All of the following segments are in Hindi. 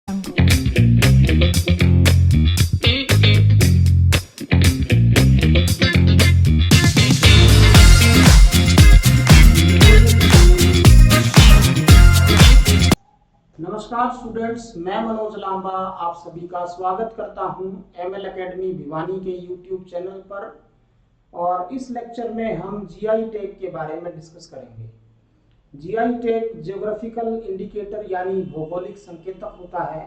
नमस्कार स्टूडेंट्स, मैं मनोज लांबा आप सभी का स्वागत करता हूं एमएल एकेडमी भिवानी के यूट्यूब चैनल पर। और इस लेक्चर में हम जीआई टैग के बारे में डिस्कस करेंगे। जीआई टैग ज्योग्राफिकल इंडिकेटर यानी भौगोलिक संकेतक होता है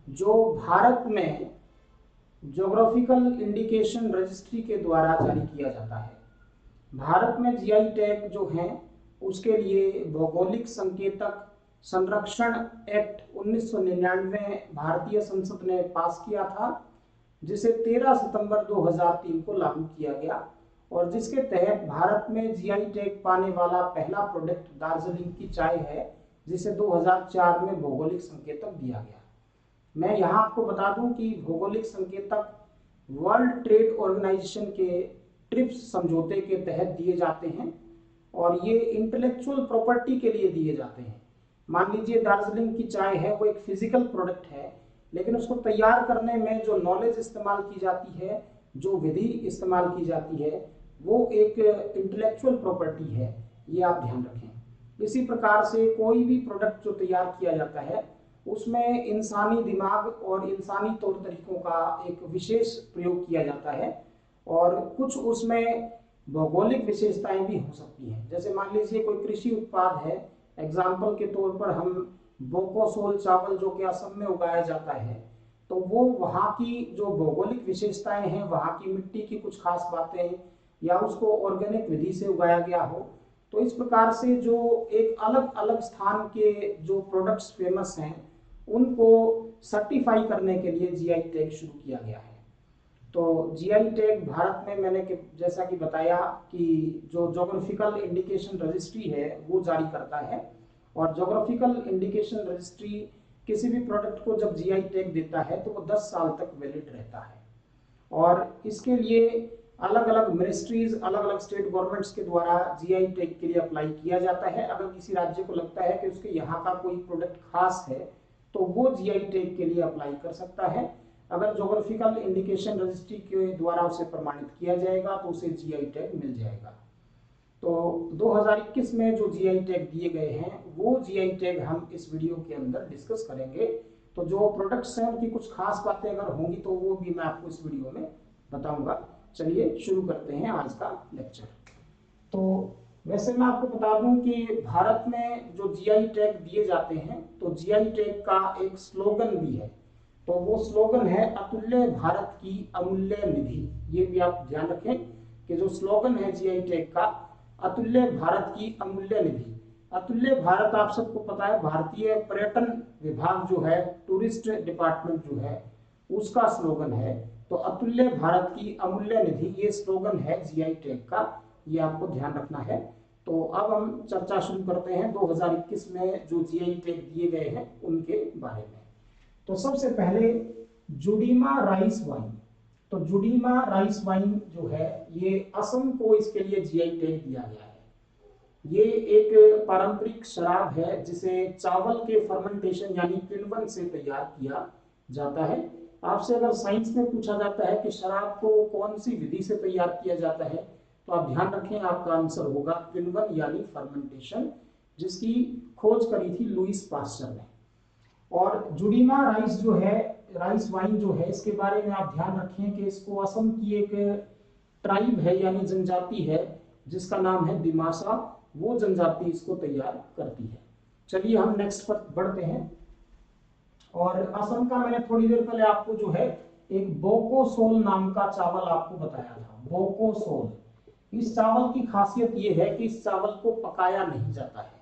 जो भारत में ज्योग्राफिकल इंडिकेशन रजिस्ट्री के द्वारा जारी किया जाता है। भारत में जीआई टैग जो हैं उसके लिए भौगोलिक संकेतक संरक्षण एक्ट 1999 भारतीय संसद ने पास किया था, जिसे 13 सितंबर 2003 को लागू किया गया और जिसके तहत भारत में जीआई टैग पाने वाला पहला प्रोडक्ट दार्जिलिंग की चाय है, जिसे 2004 में भौगोलिक संकेतक दिया गया। मैं यहाँ आपको बता दूं कि भौगोलिक संकेतक वर्ल्ड ट्रेड ऑर्गेनाइजेशन के ट्रिप्स समझौते के तहत दिए जाते हैं और ये इंटेलेक्चुअल प्रॉपर्टी के लिए दिए जाते हैं। मान लीजिए दार्जिलिंग की चाय है, वो एक फिजिकल प्रोडक्ट है, लेकिन उसको तैयार करने में जो नॉलेज इस्तेमाल की जाती है, जो विधि इस्तेमाल की जाती है, वो एक इंटेलेक्चुअल प्रॉपर्टी है, ये आप ध्यान रखें। इसी प्रकार से कोई भी प्रोडक्ट जो तैयार किया जाता है उसमें इंसानी दिमाग और इंसानी तौर तरीकों का एक विशेष प्रयोग किया जाता है और कुछ उसमें भौगोलिक विशेषताएं भी हो सकती हैं। जैसे मान लीजिए कोई कृषि उत्पाद है, एग्जाम्पल के तौर पर हम बोकोसोल चावल जो कि असम में उगाया जाता है, तो वो वहाँ की जो भौगोलिक विशेषताएं हैं, वहाँ की मिट्टी की कुछ खास बातें या उसको ऑर्गेनिक विधि से उगाया गया हो, तो इस प्रकार से जो एक अलग अलग स्थान के जो प्रोडक्ट्स फेमस हैं उनको सर्टिफाई करने के लिए जीआई टैग शुरू किया गया है। तो जीआई टैग भारत में मैंने जैसा कि बताया कि जो ज्योग्राफिकल इंडिकेशन रजिस्ट्री है वो जारी करता है और ज्योग्राफिकल इंडिकेशन रजिस्ट्री किसी भी प्रोडक्ट को जब जीआई टैग देता है तो वो 10 साल तक वैलिड रहता है और इसके लिए अलग अलग मिनिस्ट्रीज, अलग अलग स्टेट गवर्नमेंट्स के द्वारा जीआई टैग के लिए अप्लाई किया जाता है। अगर किसी राज्य को लगता है कि उसके यहाँ का कोई प्रोडक्ट खास है तो वो जीआई टैग के लिए अप्लाई कर सकता है। अगर ज्योग्राफिकल इंडिकेशन रजिस्ट्री के द्वारा उसे प्रमाणित किया जाएगा तो उसे जीआई टैग मिल जाएगा। तो 2021 में जो जीआई टैग दिए गए हैं वो जीआई टैग हम इस वीडियो के अंदर डिस्कस करेंगे। तो जो प्रोडक्ट्स हैं उनकी कुछ खास बातें अगर होंगी तो वो भी मैं आपको इस वीडियो में बताऊंगा। चलिए शुरू करते हैं आज का लेक्चर। तो वैसे मैं आपको बता दूं कि भारत में जो जीआई टैग दिए जाते हैं तो जीआई टैग का एक स्लोगन भी है। तो वो स्लोगन है अतुल्य भारत की अमूल्य निधि। ये भी आप ध्यान रखें कि जो स्लोगन है जीआई टैग का अतुल्य भारत की अमूल्य निधि। अतुल्य भारत आप सबको पता है भारतीय पर्यटन विभाग जो है, टूरिस्ट डिपार्टमेंट जो है, उसका स्लोगन है। तो अतुल्य भारत की अमूल्य निधि ये स्लोगन है जीआई टैग का, ये आपको ध्यान रखना है। तो अब हम चर्चा शुरू करते हैं 2021 में जो जीआई टैग दिए गए हैं उनके बारे में। तो सबसे पहले जुडीमा राइस वाइन। तो जुडीमा राइस वाइन जो है ये असम को इसके लिए जीआई टैग दिया गया है। ये एक पारंपरिक शराब है जिसे चावल के फर्मेंटेशन यानी किण्वन से तैयार किया जाता है। आपसे अगर साइंस में पूछा जाता है कि शराब को कौन सी विधि से तैयार किया जाता है तो आप ध्यान रखें आपका आंसर होगा किण्वन यानी फर्मेंटेशन, जिसकी खोज करी थी लुईस पास्चर ने। और जुडीमा राइस जो है, राइस वाइन जो है, इसके बारे में आप ध्यान रखें कि इसको असम की एक ट्राइब है यानी जनजाति है जिसका नाम है दिमासा, वो जनजाति इसको तैयार करती है। चलिए हम नेक्स्ट पर बढ़ते हैं। और असम का मैंने थोड़ी देर पहले आपको जो है एक बोकोसोल नाम का चावल आपको बताया था, बोकोसोल। इस चावल की खासियत ये है कि इस चावल को पकाया नहीं जाता है।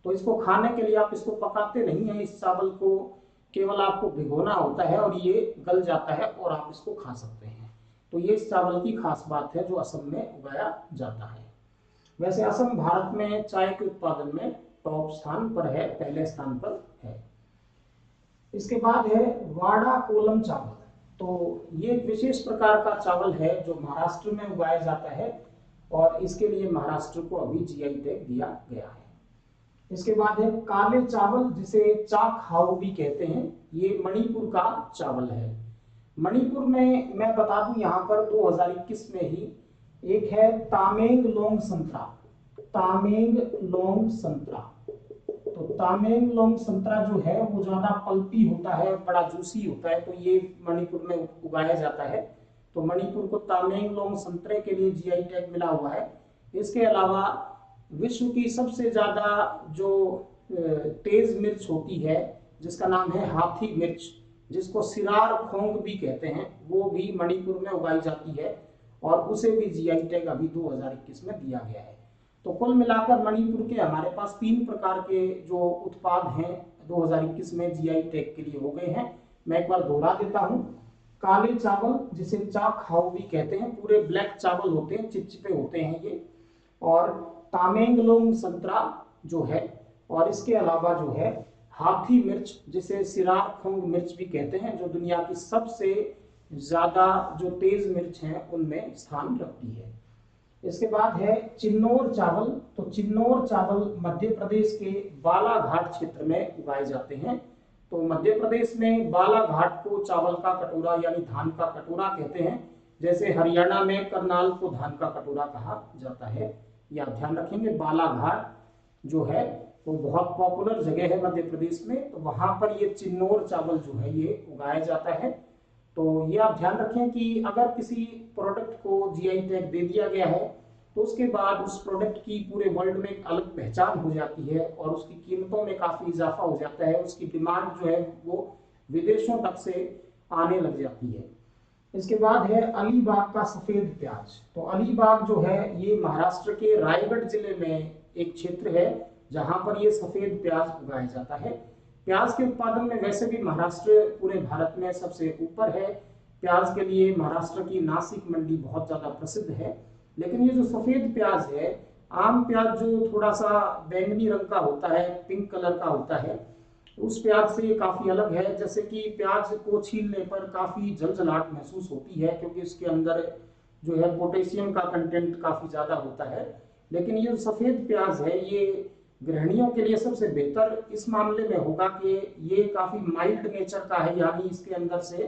तो इसको खाने के लिए आप इसको पकाते नहीं है, इस चावल को केवल आपको भिगोना होता है और ये गल जाता है और आप इसको खा सकते हैं। तो ये इस चावल की खास बात है जो असम में उगाया जाता है। वैसे असम भारत में चाय के उत्पादन में टॉप स्थान पर है, पहले स्थान पर है। इसके बाद है वाड़ा कोलम चावल। तो ये एक विशेष प्रकार का चावल है जो महाराष्ट्र में उगाया जाता है और इसके लिए महाराष्ट्र को अभी जीआई टैग दिया गया है। इसके बाद है काले चावल, जिसे चाक हाउ भी कहते हैं, ये मणिपुर का चावल है। मणिपुर में मैं बता दूं यहाँ पर 2021 में ही एक है तामेंगलोंग संतरा। तामेंगलोंग संतरा, तो तामेंगलोंग संतरा जो है वो ज्यादा पल्पी होता है, बड़ा जूसी होता है, तो ये मणिपुर में उगाया जाता है। तो मणिपुर को तामेंगलोंग संतरे के लिए जीआई टैग मिला हुआ है। इसके अलावा विश्व की सबसे ज्यादा जो तेज मिर्च होती है, जिसका नाम है हाथी मिर्च, जिसको सिरार खोंग भी कहते हैं, वो भी मणिपुर में उगाई जाती है और उसे भी जीआई टैग अभी 2021 में दिया गया है। तो कुल मिलाकर मणिपुर के हमारे पास 3 प्रकार के जो उत्पाद हैं 2021 में जीआई टैग के लिए हो गए हैं। मैं एक बार दोहरा देता हूं। काले चावल, जिसे चाक हाउ भी कहते हैं, पूरे ब्लैक चावल होते हैं, चिपचिपे होते हैं ये। और तामेंगलोंग संतरा जो है, और इसके अलावा जो है हाथी मिर्च, जिसे सिरार खोंग मिर्च भी कहते हैं, जो दुनिया की सबसे ज्यादा जो तेज मिर्च है उनमें स्थान रखती है। इसके बाद है चिन्नौर चावल। तो चिन्नौर चावल मध्य प्रदेश के बालाघाट क्षेत्र में उगाए जाते हैं। तो मध्य प्रदेश में बालाघाट को चावल का कटोरा यानी धान का कटोरा कहते हैं, जैसे हरियाणा में करनाल को धान का कटोरा कहा जाता है। यह ध्यान रखेंगे, बालाघाट जो है वो बहुत पॉपुलर जगह है मध्य प्रदेश में, तो वहां पर ये चिन्नौर चावल जो है ये उगाया जाता है। तो ये आप ध्यान रखें कि अगर किसी प्रोडक्ट को जीआई टैग दे दिया गया है तो उसके बाद उस प्रोडक्ट की पूरे वर्ल्ड में एक अलग पहचान हो जाती है और उसकी कीमतों में काफी इजाफा हो जाता है, उसकी डिमांड जो है वो विदेशों तक से आने लग जाती है। इसके बाद है अलीबाग का सफेद प्याज। तो अलीबाग जो है ये महाराष्ट्र के रायगढ़ जिले में एक क्षेत्र है जहां पर ये सफेद प्याज उगाया जाता है। प्याज के उत्पादन में वैसे भी महाराष्ट्र पूरे भारत में सबसे ऊपर है। प्याज के लिए महाराष्ट्र की नासिक मंडी बहुत ज्यादा प्रसिद्ध है। लेकिन ये जो सफेद प्याज है, आम प्याज जो थोड़ा सा बैंगनी रंग का होता है, पिंक कलर का होता है, उस प्याज से ये काफी अलग है। जैसे कि प्याज को छीलने पर काफी झलझलाहट महसूस होती है, क्योंकि इसके अंदर जो है पोटेशियम का कंटेंट काफी ज्यादा होता है। लेकिन ये जो सफेद प्याज है ये गृहिणियों के लिए सबसे बेहतर इस मामले में होगा कि ये काफी माइल्ड नेचर का है, यानी इसके अंदर से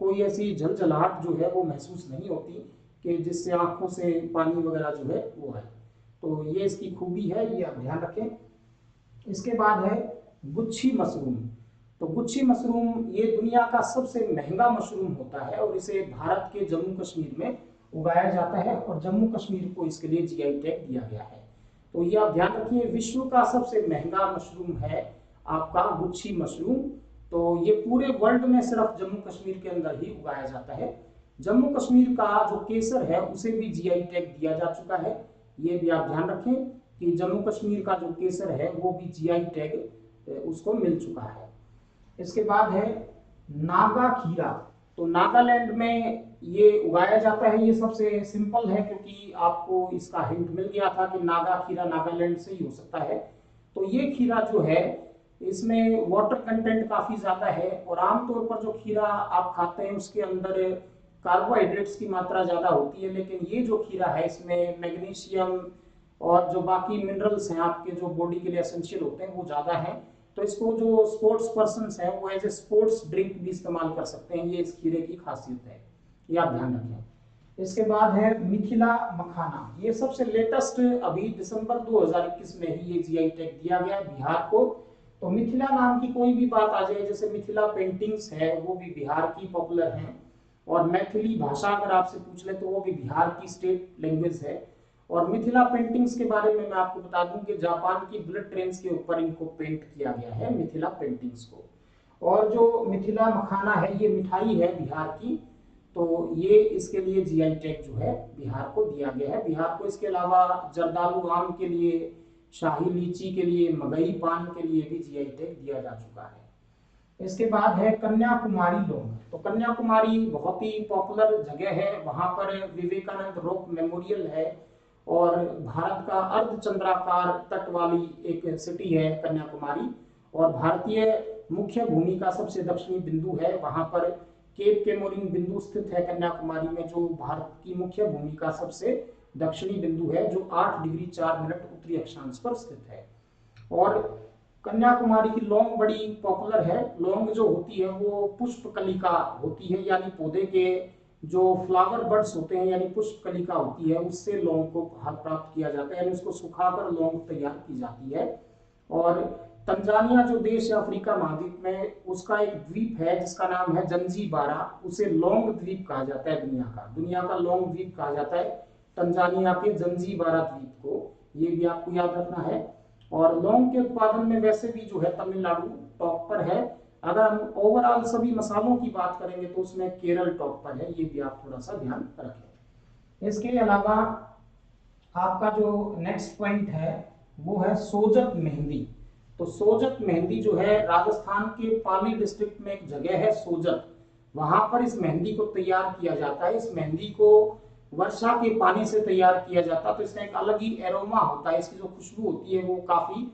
कोई ऐसी झलझलाहट जो है वो महसूस नहीं होती कि जिससे आंखों से पानी वगैरह जो है वो आए। तो ये इसकी खूबी है, ये आप ध्यान रखें। इसके बाद है गुच्छी मशरूम। तो गुच्छी मशरूम ये दुनिया का सबसे महंगा मशरूम होता है और इसे भारत के जम्मू कश्मीर में उगाया जाता है और जम्मू कश्मीर को इसके लिए जीआई टैग दिया गया है। तो ये आप ध्यान रखिए, विश्व का सबसे महंगा मशरूम है आपका गुच्छी मशरूम। तो ये पूरे वर्ल्ड में सिर्फ जम्मू कश्मीर के अंदर ही उगाया जाता है। जम्मू कश्मीर का जो केसर है उसे भी जीआई टैग दिया जा चुका है। ये भी आप ध्यान रखें कि जम्मू कश्मीर का जो केसर है वो भी जीआई टैग उसको मिल चुका है। इसके बाद है नागा खीरा। तो नागालैंड में ये उगाया जाता है। ये सबसे सिंपल है क्योंकि आपको इसका हिंट मिल गया था कि नागा खीरा नागालैंड से ही हो सकता है। तो ये खीरा जो है इसमें वाटर कंटेंट काफी ज्यादा है और आमतौर पर जो खीरा आप खाते हैं उसके अंदर कार्बोहाइड्रेट्स की मात्रा ज्यादा होती है, लेकिन ये जो खीरा है इसमें मैग्नीशियम और जो बाकी मिनरल्स हैं आपके जो बॉडी के लिए एसेंशियल होते हैं वो ज्यादा है। तो इसको जो स्पोर्ट्स पर्सन हैं वो एज ए स्पोर्ट्स ड्रिंक भी इस्तेमाल कर सकते हैं। ये इस खीरे की खासियत है, ये आप ध्यान रखें। इसके बाद है मिथिला मखाना। ये सबसे लेटेस्ट अभी दिसंबर 2021 में ही ये जीआई टैग दिया गया बिहार को। तो मिथिला नाम की कोई भी बात आ जाए, जैसे मिथिला पेंटिंग्स है वो भी बिहार की पॉपुलर है, और मैथिली भाषा अगर आपसे पूछ ले तो वो भी बिहार की स्टेट लैंग्वेज है। और मिथिला पेंटिंग्स के बारे में मैं आपको बता दूं कि जापान की बुलेट ट्रेन्स के ऊपर इनको पेंट किया गया है मिथिला पेंटिंग्स को। और जो मिथिला मखाना है ये मिठाई है बिहार की, तो ये इसके लिए जीआई टैग जो है बिहार को दिया गया है। बिहार को इसके अलावा जर्दालू आम के लिए, शाही लीची के लिए, मगई पान के लिए भी जीआई टैग दिया जा चुका है। इसके बाद है कन्याकुमारी लौंग। तो कन्याकुमारी बहुत ही पॉपुलर जगह है, वहां पर विवेकानंद रॉक मेमोरियल है और भारत का अर्धचंद्राकार तट वाली एक सिटी है कन्याकुमारी, और भारतीय मुख्य भूमि का सबसे दक्षिणी बिंदु है। वहां पर केप केमोरिन बिंदु स्थित है कन्याकुमारी में, जो भारत की मुख्य भूमि का सबसे दक्षिणी बिंदु है, जो 8 डिग्री 4 मिनट उत्तरी अक्षांश पर स्थित है। और कन्याकुमारी की लौंग बड़ी पॉपुलर है। लौंग जो होती है वो पुष्प कलिका होती है, यानी पौधे के जो फ्लावर बड्स होते हैं यानी पुष्प कलिका होती है, उससे लौंग को प्राप्त किया जाता है, यानी उसको सुखाकर लौंग तैयार की जाती है। और तंजानिया जो देश है अफ्रीका महाद्वीप में, उसका एक द्वीप है जिसका नाम है जंजीबारा, उसे लौंग द्वीप कहा जाता है। दुनिया का लौंग द्वीप कहा जाता है तंजानिया के जंजीबारा द्वीप को, ये भी आपको याद रखना है। और लौंग के उत्पादन में वैसे भी जो है तमिलनाडु टॉप पर है। अगर हम ओवरऑल सभी मसालों की बात करेंगे तो उसमें केरल टॉप पर है, ये भी आप थोड़ा सा ध्यान रखें। इसके अलावा आपका जो नेक्स्ट पॉइंट है वो है सोजत मेहंदी। तो सोजत मेहंदी जो है राजस्थान के पाली डिस्ट्रिक्ट में एक जगह है सोजत, वहां पर इस मेहंदी को तैयार किया जाता है। इस मेहंदी को वर्षा के पानी से तैयार किया जाता है, तो इसमें एक अलग ही एरोमा होता है, इसकी जो खुशबू होती है वो काफी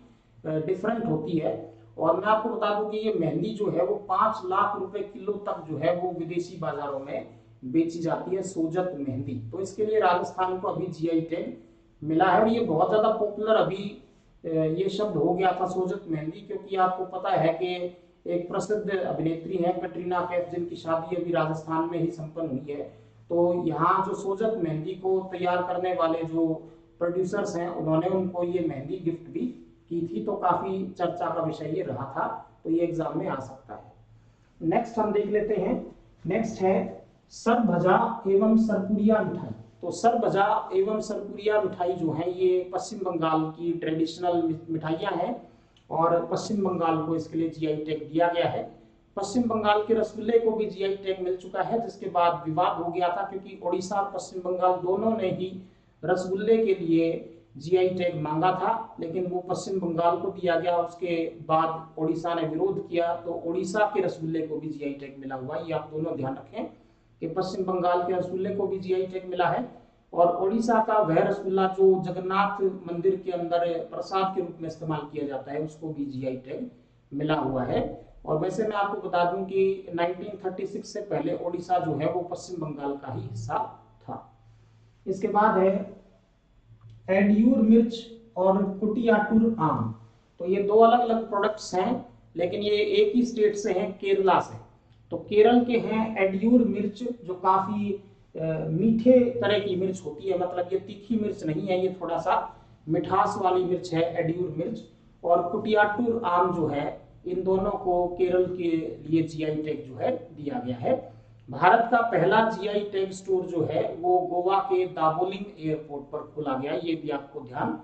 डिफरेंट होती है। और मैं आपको बता दूं कि ये मेहंदी जो है वो 5 लाख रुपए किलो तक जो है वो विदेशी बाजारों में बेची जाती है, सोजत मेहंदी। तो इसके लिए राजस्थान को अभी जीआई टैग मिला है। और ये बहुत ज्यादा पॉपुलर अभी ये शब्द हो गया था सोजत मेहंदी, क्योंकि आपको पता है कि एक प्रसिद्ध अभिनेत्री है कटरीना कैफ, जिनकी शादी अभी राजस्थान में ही संपन्न हुई है। तो यहाँ जो सोजत मेहंदी को तैयार करने वाले जो प्रोड्यूसर्स हैं, उन्होंने उनको ये मेहंदी गिफ्ट भी की थी, तो काफी चर्चा का विषय ये रहा था, तो ये एग्जाम में आ सकता है। नेक्स्ट हम देख लेते हैं। नेक्स्ट है सरभजा एवं सरपुरिया मिठाई। तो सरभजा एवं सरपुरिया मिठाई जो है ये पश्चिम बंगाल की ट्रेडिशनल मिठाइयाँ हैं, और पश्चिम बंगाल को इसके लिए जीआई टैग दिया गया है। पश्चिम बंगाल के रसगुल्ले को भी जीआई टैग मिल चुका है, जिसके बाद विवाद हो गया था, क्योंकि ओडिशा और पश्चिम बंगाल दोनों ने ही रसगुल्ले के लिए जीआई टैग मांगा था, लेकिन वो पश्चिम बंगाल को दिया गया। उसके बाद ओडिशा ने विरोध किया, तो ओडिशा के रसगुल्ले को भी जीआई टैग मिला हुआ है। ये आप दोनों ध्यान रखें कि पश्चिम बंगाल के रसगुल्ले को भी जीआई टैग मिला है, और ओडिशा का वह रसगुल्ला जो जगन्नाथ मंदिर के अंदर प्रसाद के रूप में इस्तेमाल किया जाता है, उसको भी जीआई टैग मिला हुआ है। और वैसे मैं आपको बता दूं कि 1936 से पहले ओडिशा जो है वो पश्चिम बंगाल का ही हिस्सा था। इसके बाद है एडियूर मिर्च और कुटियाटूर आम। तो ये दो अलग अलग प्रोडक्ट्स हैं, लेकिन ये एक ही स्टेट से हैं, केरला से। तो केरल के हैं एडियूर मिर्च, जो काफी मीठे तरह की मिर्च होती है, मतलब ये तीखी मिर्च नहीं है, ये थोड़ा सा मिठास वाली मिर्च है एडियूर मिर्च। और कुटियाटूर आम जो है, इन दोनों को केरल के लिए जीआई टैग जो है दिया गया है। भारत का पहला जीआई टैग स्टोर जो है वो गोवा के दाबोलिम एयरपोर्ट पर खोला गया। ये भी आपको ध्यान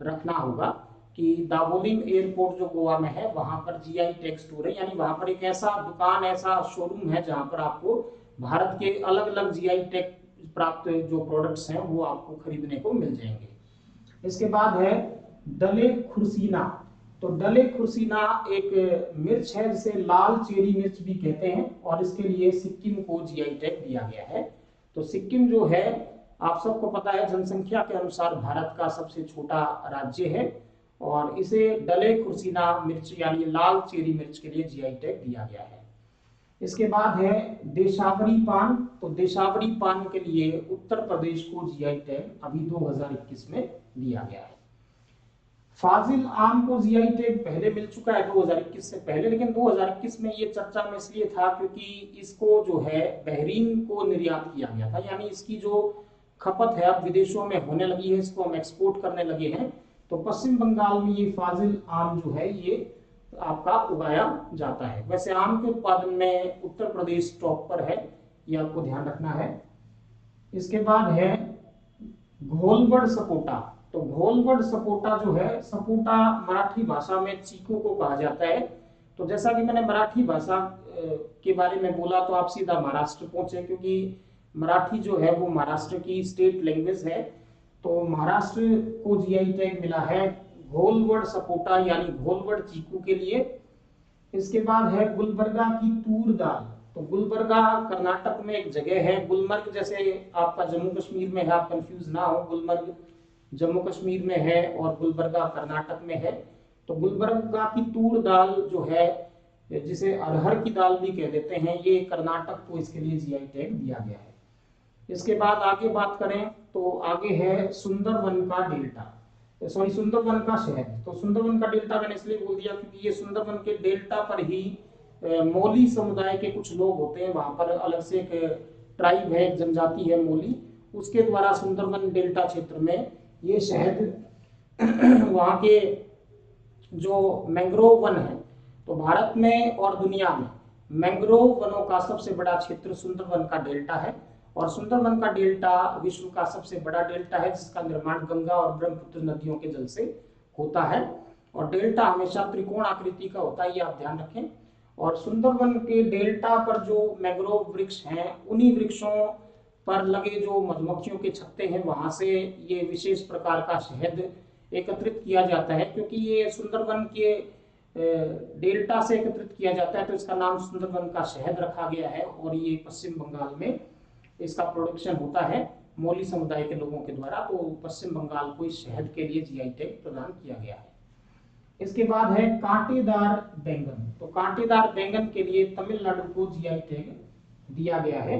रखना होगा कि दाबोलिम एयरपोर्ट जो गोवा में है, वहां पर जीआई टैग स्टोर है, यानी वहां पर एक ऐसा दुकान, ऐसा शोरूम है जहां पर आपको भारत के अलग अलग जीआई टैग प्राप्त जो प्रोडक्ट्स हैं वो आपको खरीदने को मिल जाएंगे। इसके बाद है डले खुर्सीना। तो डले खुर्सीना एक मिर्च है जिसे लाल चेरी मिर्च भी कहते हैं, और इसके लिए सिक्किम को जीआई टैग दिया गया है। तो सिक्किम जो है आप सबको पता है जनसंख्या के अनुसार भारत का सबसे छोटा राज्य है, और इसे डले खुर्सीना मिर्च यानी लाल चेरी मिर्च के लिए जीआई टैग दिया गया है। इसके बाद है देशावरी पान। तो देशावरी पान के लिए उत्तर प्रदेश को जीआई टैग अभी 2021 में दिया गया है। फाजिल आम को जीआई टैग पहले मिल चुका है 2021 से पहले, लेकिन 2021 में ये चर्चा में इसलिए था क्योंकि इसको जो है बहरीन को निर्यात किया गया था, यानी इसकी जो खपत है अब विदेशों में होने लगी है, इसको हम एक्सपोर्ट करने लगे हैं। तो पश्चिम बंगाल में ये फाजिल आम जो है ये आपका उगाया जाता है। वैसे आम के उत्पादन में उत्तर प्रदेश टॉप पर है, ये आपको ध्यान रखना है। इसके बाद है घोलवड़ सपोटा। तो घोलवड़ सपोटा जो है, सपोटा मराठी भाषा में चीकू को कहा जाता है। तो जैसा कि मैंने मराठी भाषा के बारे में बोला, तो आप सीधा महाराष्ट्र पहुंचे, क्योंकि मराठी जो है वो महाराष्ट्र की स्टेट लैंग्वेज है। तो महाराष्ट्र को जीआई टैग मिला है घोलवड़ सपोटा यानी घोलवड़ चीकू के लिए। इसके बाद है गुलबर्गा की तूर दाल। तो गुलबर्गा कर्नाटक में एक जगह है, गुलमर्ग जैसे आपका जम्मू कश्मीर में है, आप कंफ्यूज ना हो, गुलमर्ग जम्मू कश्मीर में है और गुलबर्गा कर्नाटक में है। तो गुलबर्गा की तूर दाल जो है, जिसे अरहर की दाल भी कह देते हैं, ये कर्नाटक को इसके लिए जीआई टैग दिया गया है। इसके बाद आगे बात करें तो आगे है सुंदरवन का डेल्टा। सॉरी सुंदरबन का शहद। तो सुंदरबन का डेल्टा मैंने इसलिए बोल दिया क्योंकि ये सुंदरबन के डेल्टा पर ही मोली समुदाय के कुछ लोग होते हैं, वहां पर अलग से एक ट्राइब है, एक जनजाति है मोली, उसके द्वारा सुंदरबन डेल्टा क्षेत्र में ये शहद वहाँ के जो मैंग्रोव वन है, तो भारत में और दुनिया में मैंग्रोव वनों का सबसे बड़ा क्षेत्र सुंदरबन का डेल्टा है। और सुंदरबन का डेल्टा विश्व का सबसे बड़ा डेल्टा है, जिसका निर्माण गंगा और ब्रह्मपुत्र नदियों के जल से होता है। और डेल्टा हमेशा त्रिकोण आकृति का होता है, ये आप ध्यान रखें। और सुंदरबन के डेल्टा पर जो मैंग्रोव वृक्ष हैं, उन्हीं वृक्षों पर लगे जो मधुमक्खियों के छत्ते हैं, वहां से ये विशेष प्रकार का शहद एकत्रित किया जाता है। क्योंकि ये सुंदरबन के डेल्टा से एकत्रित किया जाता है, तो इसका नाम सुंदरबन का शहद रखा गया है। और ये पश्चिम बंगाल में इसका प्रोडक्शन होता है मोली समुदाय के लोगों के द्वारा। तो पश्चिम बंगाल को इस शहद के लिए जीआई टैग प्रदान किया गया है। इसके बाद है कांटेदार बैंगन। तो कांटेदार बैंगन के लिए तमिलनाडु को जीआई टैग दिया गया है।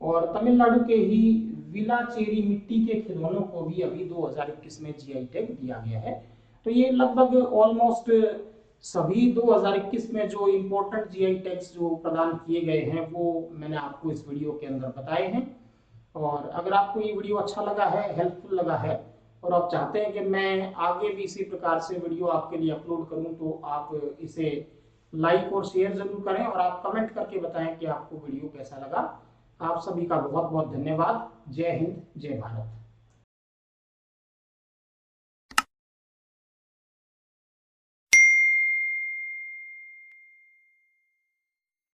और तमिलनाडु के ही विलाचेरी मिट्टी के खिलौनों को भी अभी 2021 में जीआई टैग दिया गया है। तो ये लगभग ऑलमोस्ट सभी 2021 में जो इम्पोर्टेंट जीआई टैग्स जो प्रदान किए गए हैं वो मैंने आपको इस वीडियो के अंदर बताए हैं। और अगर आपको ये वीडियो अच्छा लगा है, हेल्पफुल लगा है, और आप चाहते हैं कि मैं आगे भी इसी प्रकार से वीडियो आपके लिए अपलोड करूं, तो आप इसे लाइक और शेयर जरूर करें, और आप कमेंट करके बताएं कि आपको वीडियो कैसा लगा। आप सभी का बहुत बहुत धन्यवाद। जय हिंद, जय भारत।